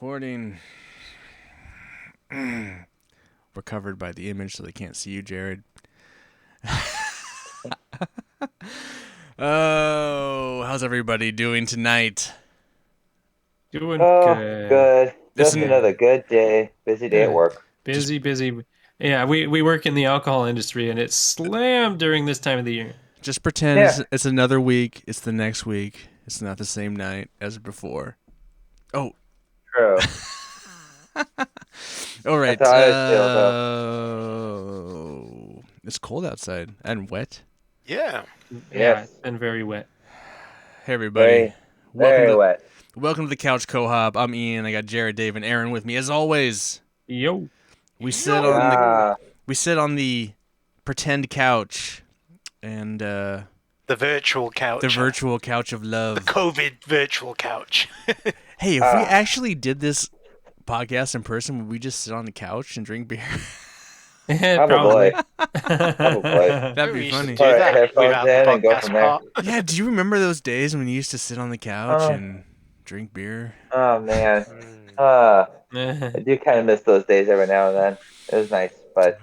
Recording. We're covered by the image, so they can't see you, Jared. Oh, how's everybody doing tonight? Doing good. It's Just another good day. Busy day at work. busy. Yeah, we work in the alcohol industry, and it's slammed during this time of the year. Just pretend Yeah. it's another week. It's the next week. It's not the same night as before. Oh, True. all right. That's how I feel, though. It's cold outside and wet. Yeah. Yeah, Yes. it's been very wet. Hey, everybody. Very wet. Welcome to the Couch Co-op. I'm Ian. I got Jared, Dave, and Aaron with me as always. Yo, We sit on the Ah, pretend couch and The virtual couch. the virtual couch of The love. COVID virtual couch. Hey, if we actually did this podcast in person, would we just sit on the couch and drink beer? Probably. That'd We be used to funny. do All right, that headphones without the in and go podcast from there. part. Yeah, do you remember those days when you used to sit on the couch Uh. and drink beer? Oh, man. Mm. I do kind of miss those days every now and then. It was nice, but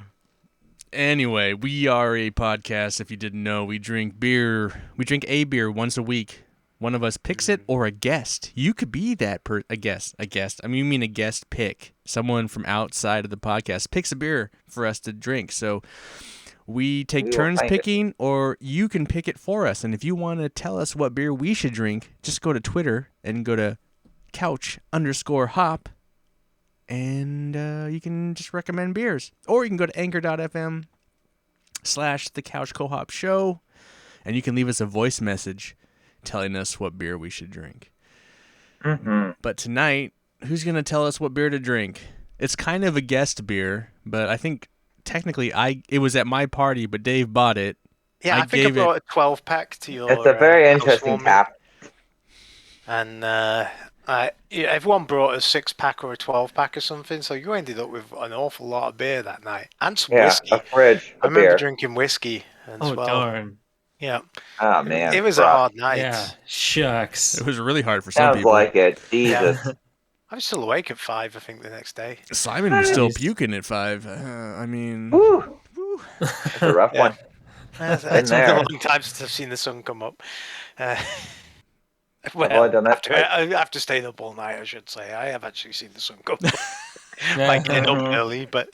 Anyway, we are a podcast. If you didn't know, we drink beer. We drink a beer once a week. One of us picks it, or a guest. You could be that a guest. I mean a guest pick. Someone from outside of the podcast picks a beer for us to drink. So we take We will turns find it. picking, or you can pick it for us. And if you want to tell us what beer we should drink, just go to Twitter and go to couch_hop. And you can just recommend beers. Or you can go to anchor.fm/the Couch Co-op Show, and you can leave us a voice message telling us what beer we should drink. But tonight, who's going to tell us what beer to drink? It's kind of a guest beer, but I think technically it was at my party, but Dave bought it. Yeah, I I think I gave it- brought a 12-pack to your it's a very house interesting warming. tap. And everyone brought a 6-pack or a 12-pack or something, so you ended up with an awful lot of beer that night. And some Yeah, whiskey. a fridge, I a remember beer. drinking whiskey as oh well. darn. Yeah. Oh, man. It was a rough. hard night. Yeah, shucks. It was really hard for some Sounds people. like it. Jesus. I was still awake at 5, I think, the next day. Simon was still Nice. puking at 5. I mean... Woo. whew. It's a rough Yeah. one. It's Been been a there. long time since I've seen the sun come up. I've only done that after staying up all night, I should say. I have actually seen the sun come up. Like getting up early, but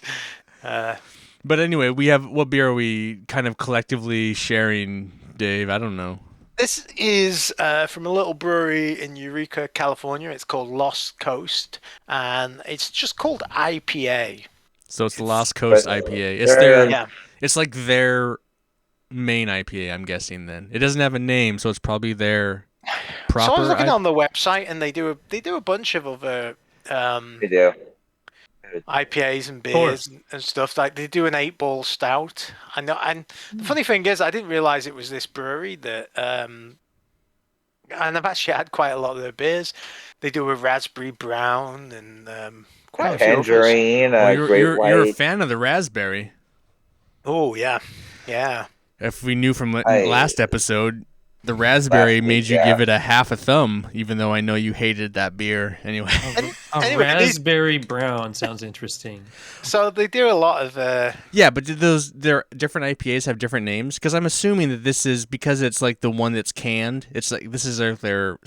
But anyway, what beer are we kind of collectively sharing, Dave? I don't know. this is from a little brewery in Eureka, California. It's called Lost Coast, and it's just called IPA. So it's the Lost Coast but IPA. It's they're- their Yeah, It's like their main IPA, I'm guessing. Then it doesn't have a name, so it's probably their proper. so I was looking I- on the website, and they do a bunch of other We do. IPAs and beers and stuff. Like they do an 8-ball stout. And the funny thing is, I didn't realize it was this brewery that. And I've actually had quite a lot of their beers. They do a raspberry brown and quite a few others. Tangerine, Well, you're, great you're, white. you're a fan of the raspberry. Oh yeah, yeah. If we knew from I- last episode, the raspberry Last made week, you yeah. give it a half a thumb, even though I know you hated that beer. Anyway, A Anyway, these- raspberry brown sounds interesting. So they do a lot of yeah, but did their different IPAs have different names? Because I'm assuming that this is because it's like the one that's canned. It's like this is their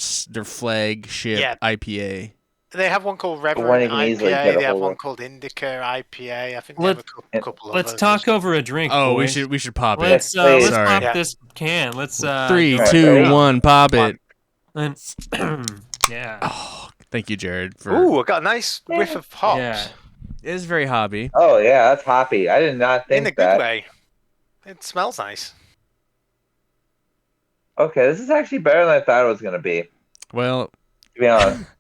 flagship Yeah. IPA. They have one called one you Reverend can easily IPA. get a They have hold one of. called Indica IPA. I think they have a couple of Let's others. talk over a drink. Oh, boys. we should pop it. Let's Please. Sorry. pop Yeah. this can. Let's 3, go 2, ready? 1, pop it. Let's- yeah. Oh, thank you, Jared. For Ooh, I got a nice whiff of hops. Yeah. it is very hobby. Oh, yeah, that's hoppy. I did not In a think good that. way. It smells nice. Okay, this is actually better than I thought it was going to be, Well, to be honest.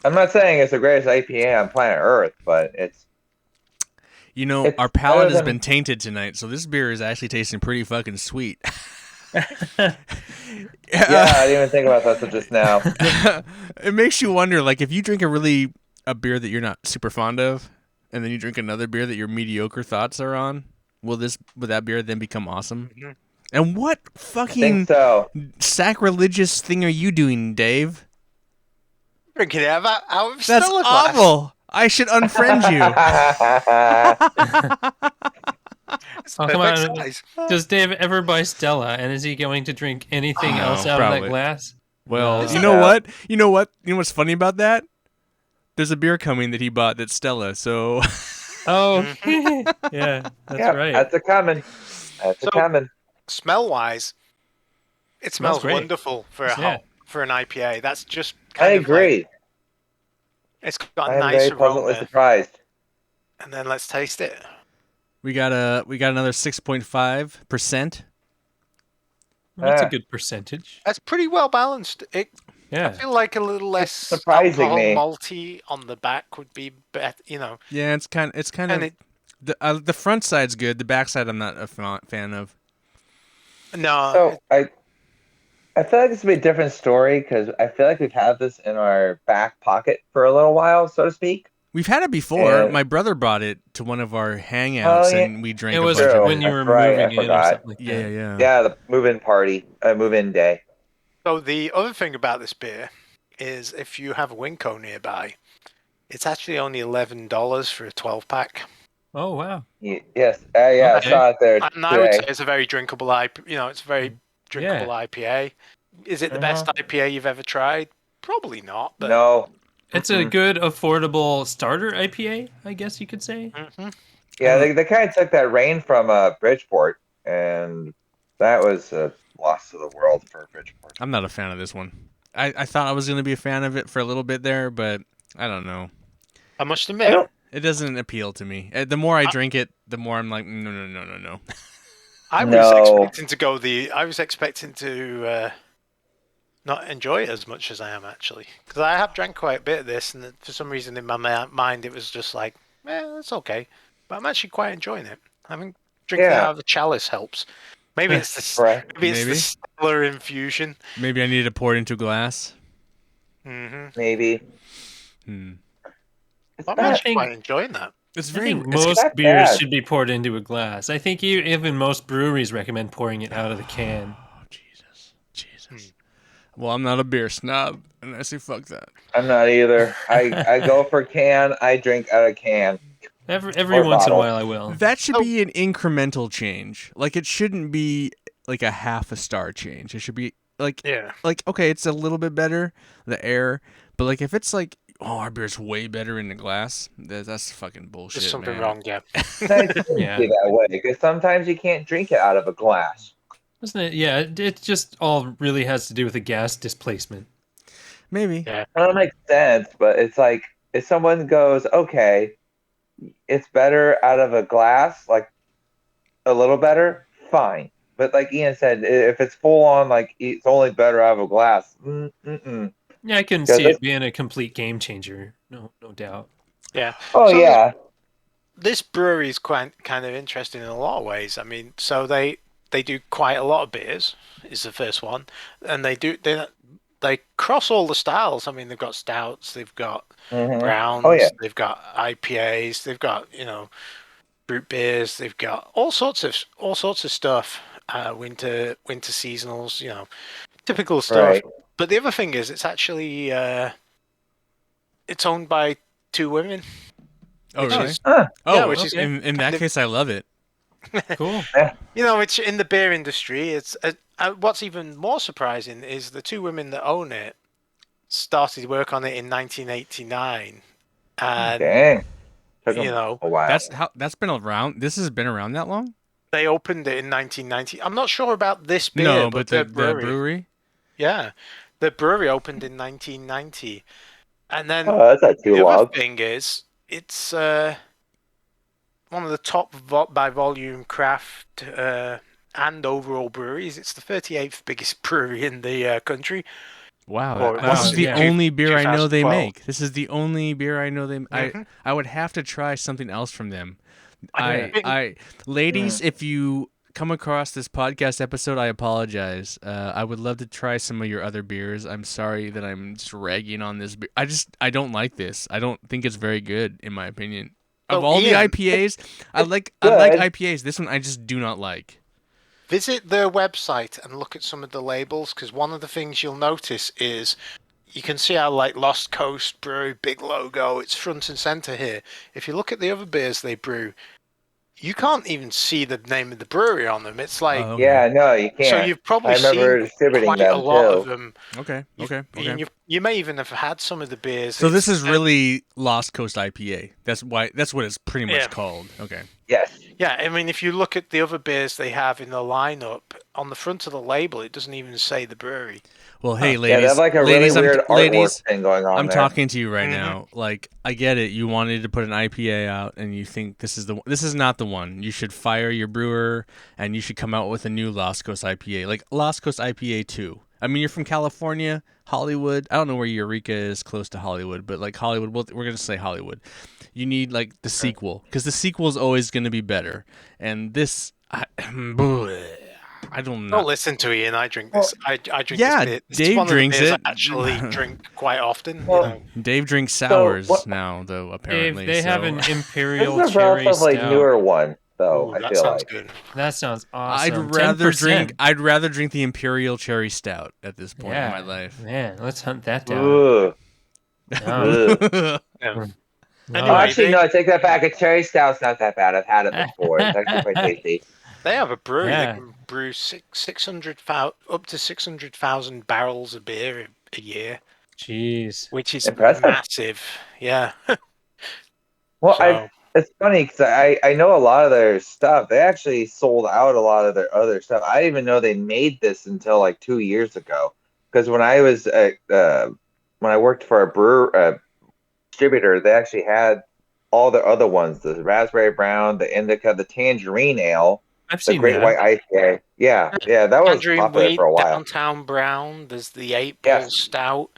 I'm not saying it's the greatest IPA on planet Earth, but it's you know, It's our palate better has than- been tainted tonight, so this beer is actually tasting pretty fucking sweet. yeah, I didn't even think about that till just now. It makes you wonder, like, if you drink a beer that you're not super fond of, and then you drink another beer that your mediocre thoughts are on, will that beer then become awesome? Mhm. And what I fucking think so. sacrilegious thing are you doing, Dave? Drinking it out of a That's Stella glass. awful. I should unfriend you. It's Oh, come perfect on. size. Does Dave ever buy Stella, and is he going to drink anything No, else out probably. of that glass? Well, No. you know what? You know what? You know what's funny about that? There's a beer coming that he bought that's Stella. So Oh, yeah, that's Yeah, right. that's a coming. That's a So- coming. Smell-wise, it Smells smells great. wonderful for a Yeah. for an IPA. That's just I kind of like agree. it's got I a am nice very pleasantly aroma. surprised. And then let's taste it. we got another 6.5%. That's a Ah. good percentage. That's pretty well balanced. I Yeah. feel like a little less surprising alcohol me. malty on the back would be better. You know, Yeah, it's kind And of the front side's good. The back side I'm not a fan of. no, So I feel like this would be a different story because I feel like we've had this in our back pocket for a little while, so to speak. We've had it before. And- My brother brought it to one of our hangouts, Oh, yeah. and we drank It a was bunch True. of when it. you were That's right, I moving in or forgot. something like Yeah, that. yeah. Yeah, the move-in party, move-in day. So the other thing about this beer is if you have a Winco nearby, it's actually only $11 for a 12-pack. Oh, wow. Yes, yeah, Okay. I saw it there And I would say today. it's a very drinkable IPA. You know, it's a very drinkable IPA. Is it the best IPA you've ever tried? Probably not. But No. It's a good, affordable starter IPA, I guess you could say. Yeah, they kind of took that rain from Bridgeport, and that was a loss to the world for Bridgeport. I'm not a fan of this one. I thought I was going to be a fan of it for a little bit there, but I don't know. I must I admit, don't- It doesn't appeal to me. The more I drink it, the more I'm like, no. I was No. expecting to go I was expecting to not enjoy it as much as I am actually, because I have drank quite a bit of this, and for some reason in my mind it was just like, it's okay. But I'm actually quite enjoying it. Having drinking it Yeah. out of a chalice helps. Maybe it's the Right. maybe it's Maybe. the Stella infusion. Maybe I need to pour it into a glass. Maybe. Hmm. It's I'm not, actually quite enjoying that. It's I very. think It's, most not beers bad. should be poured into a glass. I think even most breweries recommend pouring it out of the can. oh Jesus. Well, I'm not a beer snob, and I say fuck that. I'm not either. I go for can. I drink out of can. Every Or once in a bottle. while I will. That should Oh. be an incremental change. Like it shouldn't be like a half a star change. It should be like Yeah. okay, it's a little bit better, the air, but like if it's like our beer's way better in the glass, that's fucking bullshit. There's something man. wrong, yeah. It shouldn't Yeah. be that way because sometimes you can't drink it out of a glass. Doesn't it? Yeah, it just all really has to do with the gas displacement. Maybe. Yeah. That makes sense, but it's like if someone goes, okay, it's better out of a glass, like a little better, fine. But like Ian said, if it's full on, like it's only better out of a glass. Yeah, I can Yeah, see this- it being a complete game changer. No doubt. Yeah. Oh So yeah, This brewery is quite kind of interesting in a lot of ways. I mean, so they do quite a lot of beers. Is the first one, and they cross all the styles. I mean, they've got stouts, they've got browns, Oh, yeah. they've got IPAs, they've got brute beers, they've got all sorts of stuff. Winter seasonals, typical stuff. Right. But the other thing is, it's actually it's owned by two women. Oh Which really? is- Oh, yeah, which is in that kind of- case, I love it. Cool. Which in the beer industry, it's what's even more surprising is the two women that own it started work on it in 1989, and Dang. Took you them know a while. That's been around. This has been around that long? they opened it in 1990. I'm not sure about this beer, No, but the brewery, brewery. yeah, the brewery opened in 1990, and then Oh, that's not too the other long. thing is it's one of the top by volume craft and overall breweries. It's the 38th biggest brewery in the country. Wow, Or this is wow, the yeah. only beer I know they 2012. make. This is the only beer I know they. I would have to try something else from them. I think- Ladies, if you come across this podcast episode, I apologize. I would love to try some of your other beers. I'm sorry that I'm just ragging on this beer. I don't like this. I don't think it's very good in my opinion. Of So, all Ian, the IPAs, I like good. IPAs. This one I just do not like. Visit their website and look at some of the labels, because one of the things you'll notice is you can see how like Lost Coast Brew, big logo, it's front and center here. If you look at the other beers they brew, you can't even see the name of the brewery on them. It's like, Oh, okay. Yeah, no, you so can't. you've probably I remember seen distributing quite a them lot of too. them. Okay. And you may even have had some of the beers. So this It's- is really Lost Coast IPA. That's what it's pretty much Yeah. called. Okay. Yes. Yeah, I mean, if you look at the other beers they have in the lineup, on the front of the label, it doesn't even say the brewery. Well, hey, Yeah, ladies. they have like a ladies, really weird artwork ladies, thing going on I'm there. talking to you right Mhm. now. Like, I get it. You wanted to put an IPA out, and you think this is not the one. You should fire your brewer, and you should come out with a new Lost Coast IPA, like Lost Coast IPA 2. I mean, you're from California, Hollywood. I don't know where Eureka is close to Hollywood, but like Hollywood, we're gonna say Hollywood. You need like the sequel, because the sequel is always gonna be better. And this, I don't know. Don't listen to Ian. I drink this. I drink Yeah, this beer. It's Dave one drinks of the beers it. I actually drink quite often. Well, you know. Dave drinks sours what- now, though. Dave, Apparently, they have so- an This imperial is a cherry relatively stout. newer one, though. Ooh, I that feel sounds like. good. That sounds I'd awesome. rather 10%. I'd rather drink the Imperial Cherry Stout at this point in my life. Man, let's hunt that down. Ugh. No. Ugh. Yeah. No. Oh, Anyway, actually, no, I take that back. A cherry stout's not that bad. I've had it before. It's actually quite tasty. They have a brewery Yeah. that can brew 600,000 up to 600,000 barrels of beer a year, Jeez. which is Impressive. massive. Yeah. Well, So- it's funny because I know a lot of their stuff. They actually sold out a lot of their other stuff. I didn't even know they made this until like 2 years ago. Because when I was when I worked for a brewer distributor, they actually had all the other ones: the raspberry brown, the indica, the tangerine ale, I've the seen great that. white IPA. Yeah, that was Tangerine popular Wheat, for a while. Downtown Brown. There's the 8-ball Yes. stout.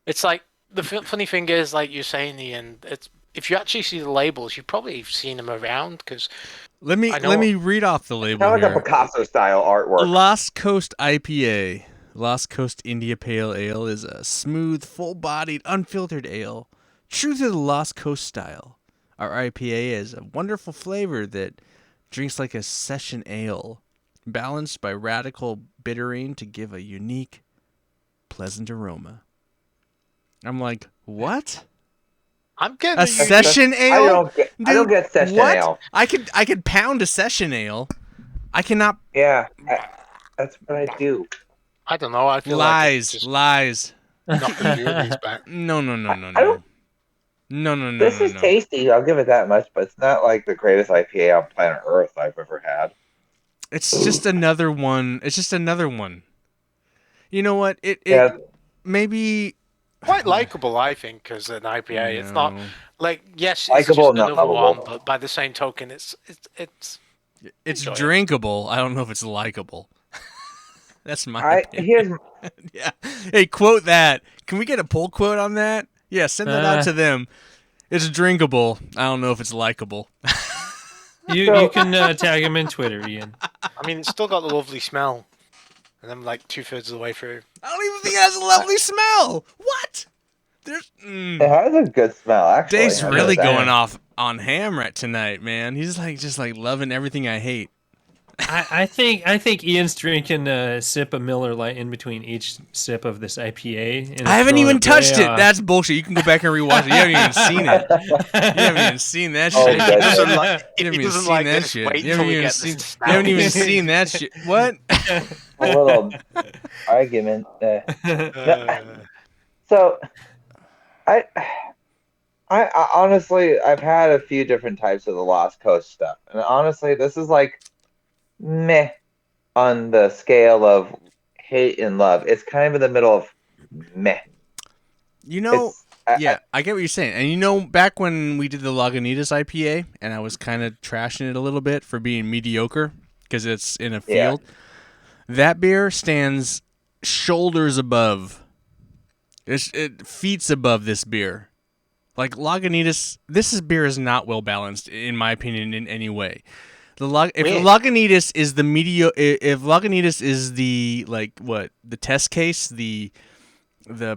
It's like the funny thing is, like you're saying, Ian. It's if you actually see the labels, you've probably seen them around because let me I know- let me read off the label Kind of like a here. Picasso style artwork. Lost Coast IPA, Lost Coast India Pale Ale, is a smooth, full-bodied, unfiltered ale, true to the Lost Coast style. Our IPA is a wonderful flavor that drinks like a session ale, balanced by radical bittering to give a unique, pleasant aroma. I'm like, what? I'm getting A a unique- session ale? I don't get session what? ale. I could pound a session ale. I cannot. Yeah, that's what I do. I don't know. I feel Lies, like lies. knocking beers back. No. I don't- No. This is tasty. I'll give it that much, but it's not like the greatest IPA on planet Earth I've ever had. It's just another one. It's just another one. You know what? It Yeah. maybe Quite likable, I think, as an IPA. It's not No. like yes, it's Likable, just not another lovable. one, but by the same token, it's It's Enjoy it. drinkable. I don't know if it's likable. That's my opinion. Here's Yeah. Hey, quote that. Can we get a pull quote on that? Yeah, send that out to them. It's drinkable. I don't know if it's likable. You can tag him in Twitter, Ian. I mean, it's still got the lovely smell, and I'm like 2/3 of the way through. I don't even think it has a lovely smell. What? There's. it has a good smell actually. Dave's I really know that. going off on Hamlet tonight, man. He's like just like loving everything I hate. I think Ian's drinking a sip of Miller Lite in between each sip of this IPA. and I haven't throwing even touched way it. off. That's bullshit. You can go back and rewatch it. You haven't even seen it. You haven't even seen that Oh, shit. good. You If haven't he even doesn't seen like that this, shit. wait You till haven't we even get seen. this You haven't even stout. seen that shit. What? A little argument. So, I honestly, I've had a few different types of the Lost Coast stuff, and honestly, this is like meh on the scale of hate and love. It's kind of in the middle of meh. You know. It's, I- Yeah, I get what you're saying. And you know, back when we did the Lagunitas IPA, and I was kind of trashing it a little bit for being mediocre because it's in a Yeah. field, that beer stands shoulders above. It feet above this beer. Like Lagunitas, beer is not well balanced in my opinion in any way. If Weird. Lagunitas is the if Lagunitas is the the test case, the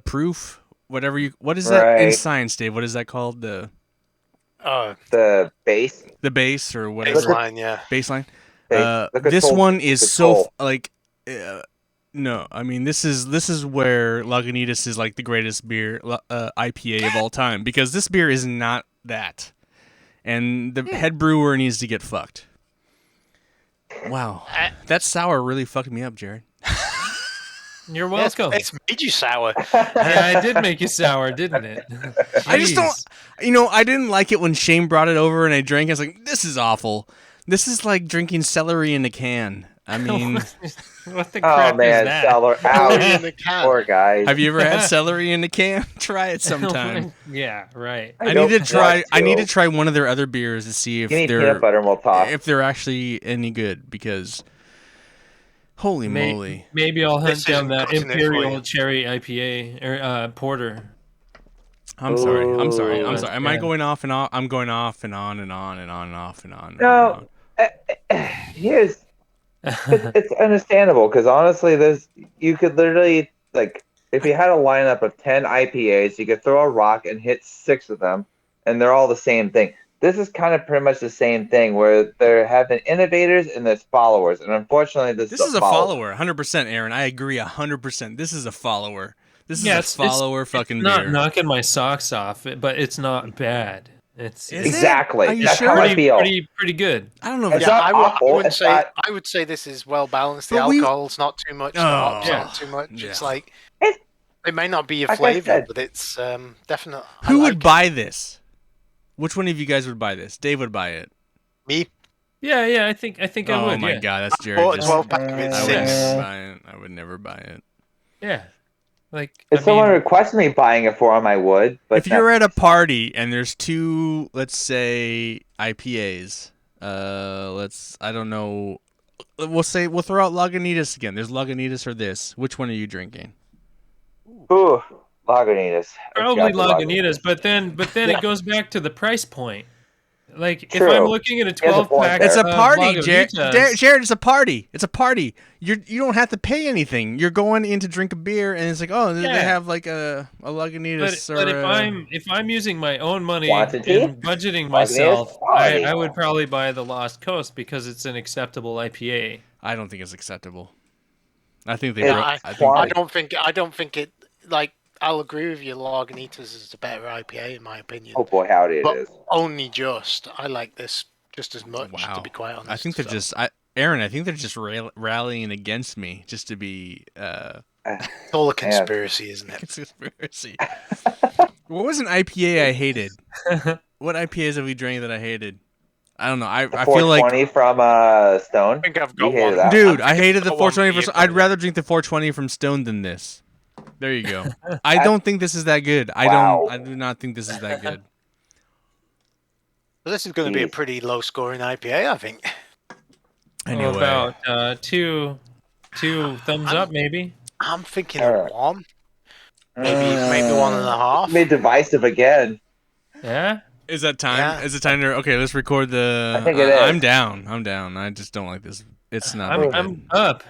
proof, what is that in Right. science, Dave? What is that called? The the base. base or whatever baseline, yeah. baseline. Look at This Soul- one is look at so Soul. No, I mean this is where Lagunitas is like the greatest beer IPA of all time because this beer is not that, and the head brewer needs to get fucked. Wow, that sour really fucked me up, Jared. You're welcome. It's made you sour. Yeah, it did make you sour, didn't it? I just don't. Jeez. I didn't like it when Shane brought it over and I drank. I was like, this is awful. This is like drinking celery in a can. I mean, what the crap Oh man, is that? Seller Celery in out. the can. Poor guys. have you ever had celery in a can? Try it sometime. Yeah, right. I need don't to try. want I need to to. try one of their other beers to see if Give me they're peanut butter and we'll talk. if they're actually any good. Because holy moly, Maybe I'll hunt This down isn't that cutting it for Imperial you. Cherry IPA or porter. I'm sorry. I'm sorry. I'm Ooh. sorry. Am I Yeah. going off and off? I'm going off and on and on and on and off and on. No, here's it's understandable because honestly, you could literally like if you had a lineup of 10 IPAs, you could throw a rock and hit 6 of them, and they're all the same thing. This is kind of pretty much the same thing where there have been innovators and there's followers, and unfortunately, This is a follower, 100%, Aaron. I agree 100%. This is a follower. This is a follower fucking not beer. knocking my socks off, but it's not bad. It's Is it? Exactly. Are you That's sure? how I feel. pretty good. I don't know if It's it's not awful, wouldn't it's say. not- I would say this is well balanced. The But we- alcohol's not too much. The hops Oh, aren't too much. yeah. It's like It's- it may not be your like I flavor, said. but it's definitely. who would buy this? Which one of you guys would buy this? Dave would buy it. me? Yeah. I think I Oh would. my Yeah. god, that's Jared. Bought a Just, 12-pack of it I would since. never buy it. I would never buy it. Yeah. Like If someone requested me buying it for them, I would. But If you're at a party and there's two, let's say IPAs, I don't know. We'll throw out Lagunitas again. There's Lagunitas or this. Which one are you drinking? ooh, Lagunitas. probably Lagunitas, but then it goes back to the price point. Like if I'm True. looking at a He has a 12 point pack, there. It's a party, Jared. Lagunitas, Jared, it's a party. It's a party. You don't have to pay anything. You're going in to drink a beer, and it's like, oh, they Yeah. have like a Lagunitas but or if I'm using my own money Quantity? and budgeting Lagunitas myself, quality. I would probably buy the Lost Coast because it's an acceptable IPA. I don't think it's acceptable. I think they. Yeah, broke- I, I think I they- don't think it. Like I'll agree with you. Lagunitas is a better IPA in my opinion, Oh boy, howdy it but is. only just. I like this just as much. Wow. To be quite honest, I think they're so. just. Aaron, I think they're just rallying against me just to be. It's all a conspiracy, isn't it? Conspiracy. What was an IPA I hated? What IPAs have we drank that I hated? I don't know. I feel like, 420 from Stone. I think I've You got hated one. that. dude, I I hated the got one 420. for you, I'd buddy. rather drink the 420 from Stone than this. There you go. I don't think this is that good. Wow. I do not think this is that good. But this is going to be a Jeez. pretty low-scoring IPA, I think. Anyway, About two thumbs up, maybe. I'm thinking Alright. one, maybe one and a half. Made divisive again. Yeah. is that time? Yeah. Is it time to? Okay, let's record the. I think it is. I'm down. I just don't like this. It's not. very I'm good. up.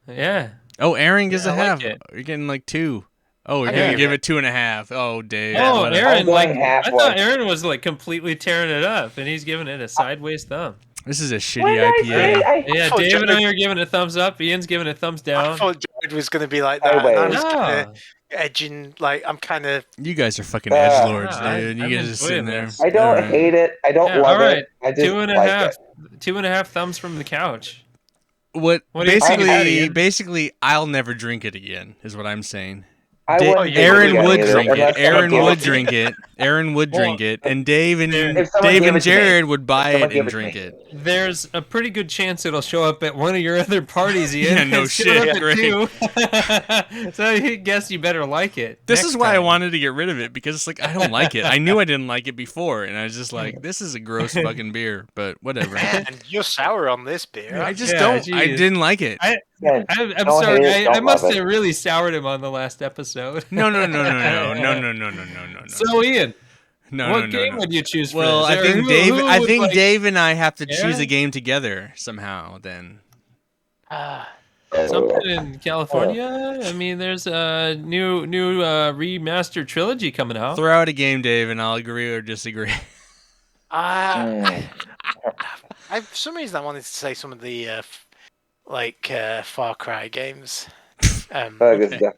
Yeah. Oh, Aaron gives Yeah, a I like half. it. You're getting like 2. Oh, we're I gonna give give it- it 2.5. Oh, Dave. Oh, whatever. Aaron, I'm going like I halfway. thought Aaron was like completely tearing it up, and he's giving it a sideways thumb. This is a shitty What did I say? IPA. Yeah, Oh, Dave and Jared- I are giving it a thumbs up. Ian's giving it a thumbs I down. thought Jared was going to be like that. And I Sideways. was kind No. of edging, like I'm kind of. You guys are fucking Uh, edgelords, yeah, dude. You I'm guys are sitting enjoying there. this. I don't Alright. hate it. I don't Yeah, love all right. it. I just 2.5 like it. 2.5 thumbs from the couch. What What do you think about it, basically, Ian? I'll never drink it again. Is what I'm saying. I Da- wouldn't drink it Aaron again would either, drink unless it. someone Aaron gave would it- drink it. Aaron would drink it, and Dave and If someone gave it to me. Jared would buy Someone it gave and it to drink me. it. There's a pretty good chance it'll show up at one of your other parties, Ian. Yeah, no It's showing shit, up at great. 2. So I guess you better like it. This next is why I time. wanted to get rid of it because it's like I don't like it. I knew I didn't like it before, and I was just like, this is a gross fucking beer. But whatever. And you're sour on this beer. I just Yeah, don't. I geez. didn't like it. Man, I'm don't sorry. hate it, I don't must love it. have really soured him on the last episode. No. So Ian, No, what no, no, game no. would you choose for Well, this? I Or think who- Dave. who I would, think like- Dave and I have to choose Yeah? a game together somehow. Then Ah, Something in California. I mean, there's a new remastered trilogy coming out. throw out a game, Dave, and I'll agree or disagree. Mm. for some reason, I wanted to say some of the Far Cry games. Like, it's Okay.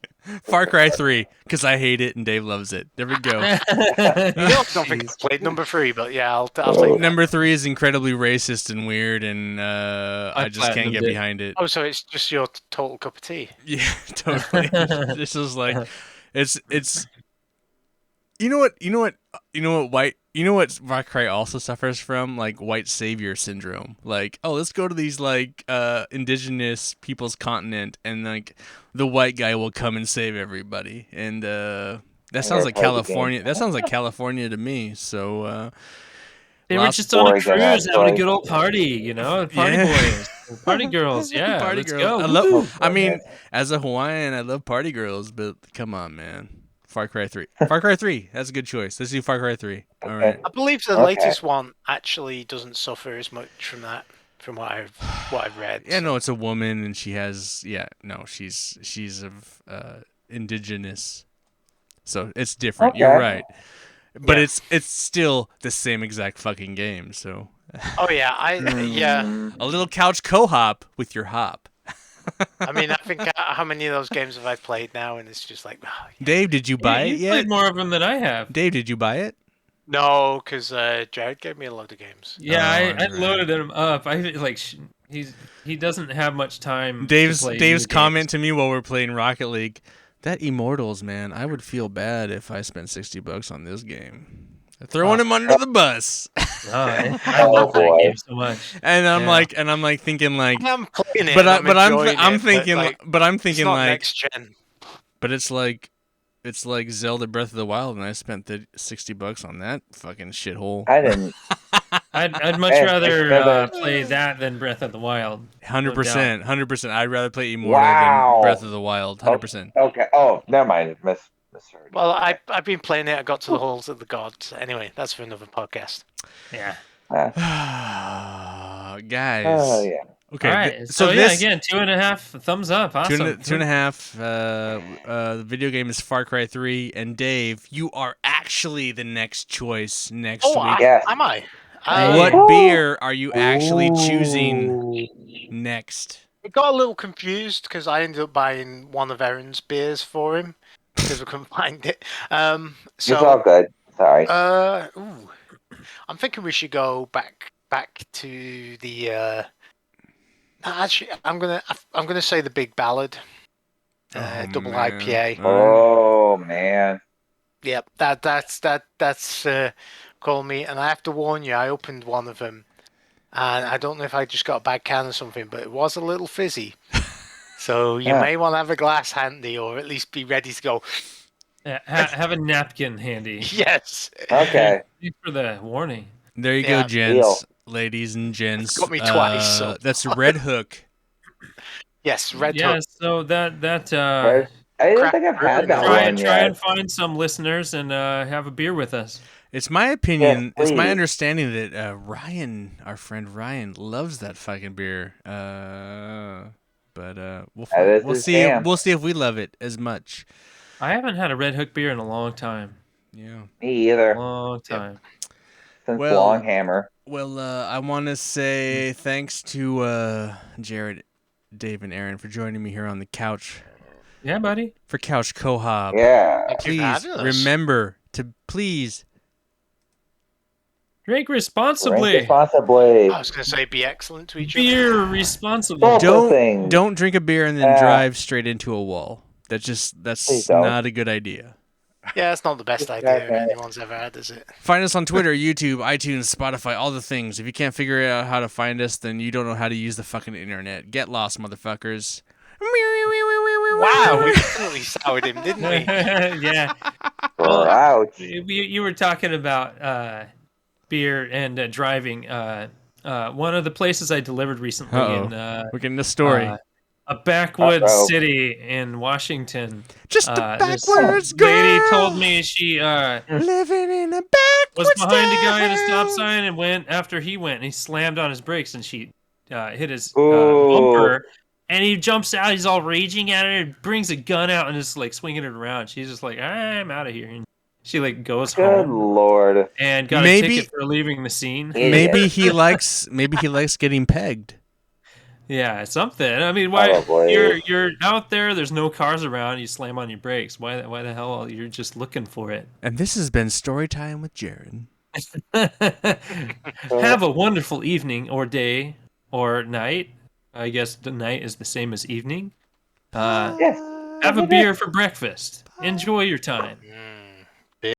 Far Cry 3, because I hate it and Dave loves it. There we go. I don't think I played number 3, but yeah, I'll take that. Number 3 is incredibly racist and weird, and I just can't get behind it. Oh, so it's just your total cup of tea? Yeah, totally. This is like, it's. You know what Far Cry also suffers from, like white savior syndrome. Like, oh, let's go to these like indigenous people's continent, and like the white guy will come and save everybody, and that sounds like California. That sounds like California to me. So they were just on a cruise having a good old party, party boys, party girls. Yeah, party let's girls. go. I mean, as a Hawaiian, I love party girls, but come on, man. Far Cry 3. Far Cry 3. That's a good choice. Let's do Far Cry 3. All right. I believe the latest one actually doesn't suffer as much from that, from what I've read. Yeah, no, it's a woman, and she has. Yeah, no, she's of indigenous, so it's different. Okay. You're right, but it's still the same exact fucking game. So. Oh yeah, A little couch co-op with your hop. I mean, I think how many of those games have I played now, and it's just like, oh, yeah. Dave, did you buy it You've yet? played more of them than I have. Dave, did you buy it? No, because Jared gave me a load of games. Yeah, I loaded him up. I like he doesn't have much time. Dave's comment to me while we're playing Rocket League, that Immortals, man, I would feel bad if I spent $60 on this game. Throwing him under the bus. I love that game so much. And I'm like thinking like, I'm playing it, I'm thinking it's not like next gen. But it's like Zelda Breath of the Wild, and I spent $60 on that fucking shithole. I didn't. I'd much rather play that than Breath of the Wild. 100%. I'd rather play Immortal than Breath of the Wild. 100%. Okay. Oh, never mind. Misheard. Well, I've been playing it. I got to the Halls of the Gods. Anyway, that's for another podcast. Yeah. Guys. Oh yeah. Okay. All right. So again, 2.5 thumbs up. Awesome. 2.5. The video game is Far Cry 3, and Dave, you are actually the next choice next week. Yes. Am I? What beer are you actually choosing next? I got a little confused because I ended up buying one of Aaron's beers for him because we couldn't find it. So It's all good. Sorry. I'm thinking we should go back to the. Actually, I'm gonna say the Big Ballad, double IPA. Oh man. Yep, that's call me, and I have to warn you. I opened one of them, and I don't know if I just got a bad can or something, but it was a little fizzy. So you may want to have a glass handy, or at least be ready to go. Yeah, have a napkin handy. Yes. Okay. Thanks for the warning. There you go, gents, ladies and gents. It's got me twice. So. That's Red Hook. Yes, Red Hook. Yeah, so that I don't think I've had that one try yet. and find some listeners and have a beer with us. It's my opinion. Yes, it's my please. understanding that Ryan, our friend Ryan, loves that fucking beer. But we'll see. jam. We'll see if we love it as much. I haven't had a Red Hook beer in a long time. Yeah. Me either. Long time. Since Well- Longhammer. Well, I want to say thanks to Jared, Dave, and Aaron for joining me here on the couch Yeah, buddy. for Couch Co-op. Yeah. Thank you for Please having us. remember to please. Drink Drink responsibly. responsibly. I was going to say be excellent to each other. Beer responsibly. Both those things. Don't drink a beer and then drive straight into a wall. Please That's don't. not a good idea. Yeah, it's not the best idea anyone's ever had, is it? Find us on Twitter, YouTube, iTunes, Spotify, all the things. If you can't figure out how to find us, then you don't know how to use the fucking internet. Get lost, motherfuckers. Wow, we definitely soured him, didn't we? Yeah. Ouch. You were talking about beer and driving. One of the places I delivered recently in We're getting the story. a backwoods Uh-oh. city in Washington. Just a this backwards girl. lady told me she living in a backwards was behind a guy at a stop town. sign and went after he went, and he slammed on his brakes, and she hit his Ooh. bumper. And he jumps out. He's all raging at her. Brings a gun out and is like swinging it around. She's just like, I'm out of here. And she like goes Good home lord. and got Maybe- a ticket for leaving the scene. Yeah. Maybe he likes getting pegged. Yeah, something. I mean, why Probably. you're out there? There's no cars around. You slam on your brakes. Why the hell you're just looking for it? And this has been Story Time with Jared. Have a wonderful evening or day or night. I guess the night is the same as evening. Yes. Have a beer for breakfast. Enjoy your time.